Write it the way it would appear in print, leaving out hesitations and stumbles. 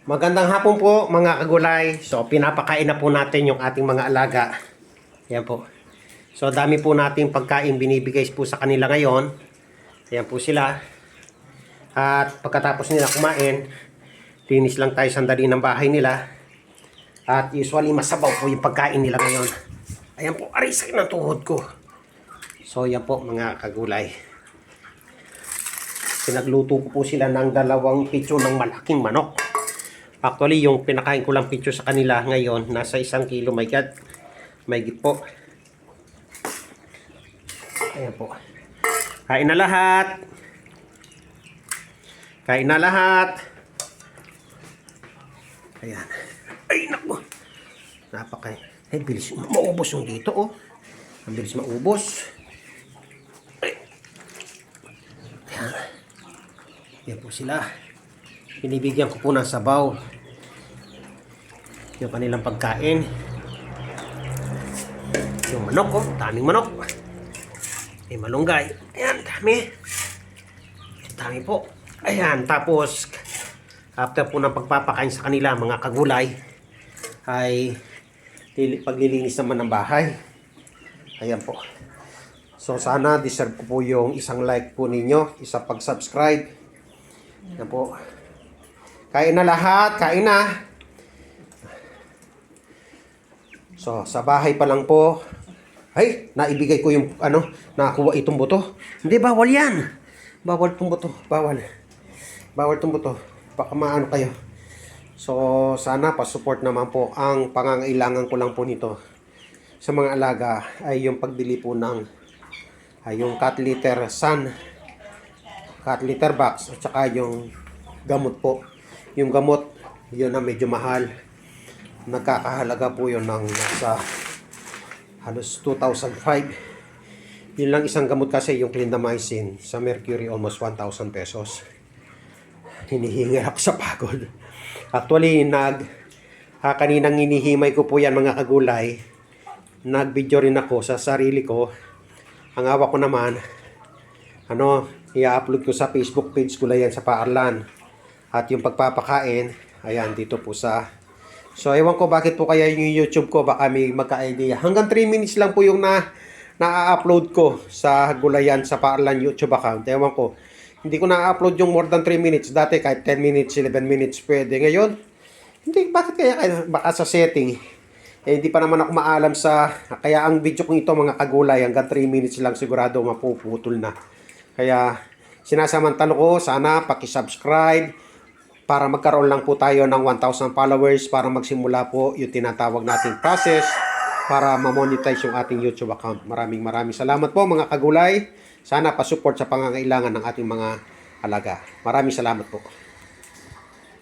Magandang hapon po mga kagulay. So pinapakain na po natin yung ating mga alaga. Ayan po. So dami po nating pagkain binibigay po sa kanila ngayon. Ayan po sila. At pagkatapos nila kumain, linis lang tayo sandali ng bahay nila. At usually masabaw po yung pagkain nila ngayon. Ayan po, aray sakit ng tuhod ko. So yan po mga kagulay. Pinagluto ko po sila ng 2 pitso ng malaking manok. Actually, yung pinakain ko lang picture sa kanila ngayon, nasa 1 kilo, my God. May git po. Ayan po. Kain na lahat. Kain na lahat. Ayan. Ay, naku. Napakain. Ay, bilis. Maubos yung dito, oh. Ang bilis maubos. Ay. Ayan. Ayan po sila. Binibigyan ko po ng sabaw yung kanilang pagkain. Yung manok, oh, daming manok. May malunggay. Ayan, dami. Dami po. Ayan, tapos after po ng pagpapakain sa kanila, mga kagulay, ay paglilinis naman ng bahay. Ayan po. So sana deserve ko po yung isang like po ninyo, isang pag-subscribe. Ayan po. Kain na lahat, kain na. So, sa bahay pa lang po. Ay, naibigay ko yung nakakuha itong buto. Hindi, bawal yan. Bawal itong buto, bawal. Bawal itong buto. Baka maano kayo. So, sana pa-support naman po. Ang pangangailangan ko lang po nito sa mga alaga ay yung pagbili po ng yung cat litter sun, cat litter box, at saka yung gamot po. Yung gamot, yun na medyo mahal. Nagkakahalaga po yun ng nasa halos 2,005. Yun lang isang gamot kasi yung clindamycin sa Mercury, almost 1,000 pesos. Hinihinga ako sa pagod. Actually, kaninang hinihimay ko po yan mga kagulay. Nag-video rin ako sa sarili ko. Ang awa ko naman, i-upload ko sa Facebook page ko lang yan sa Paarlan. At yung pagpapakain, ayan, dito po sa... So, ewan ko bakit po kaya yung YouTube ko, baka may magka-idea. Hanggang 3 minutes lang po yung na-upload ko sa Gulayan sa Paarlan YouTube account. Ewan ko. Hindi ko na-upload yung more than 3 minutes. Dati kahit 10 minutes, 11 minutes pwede. Ngayon, hindi, bakit kaya baka sa setting? Eh, hindi pa naman ako maalam sa... Kaya ang video kong ito, mga kagulay, hanggang 3 minutes lang sigurado mapuputol na. Kaya, sinasamantalo ko, sana paki-subscribe para magkaroon lang po tayo ng 1,000 followers para magsimula po yung tinatawag nating process para ma-monetize yung ating YouTube account. Maraming salamat po mga kagulay. Sana pa-support sa pangangailangan ng ating mga alaga. Maraming salamat po.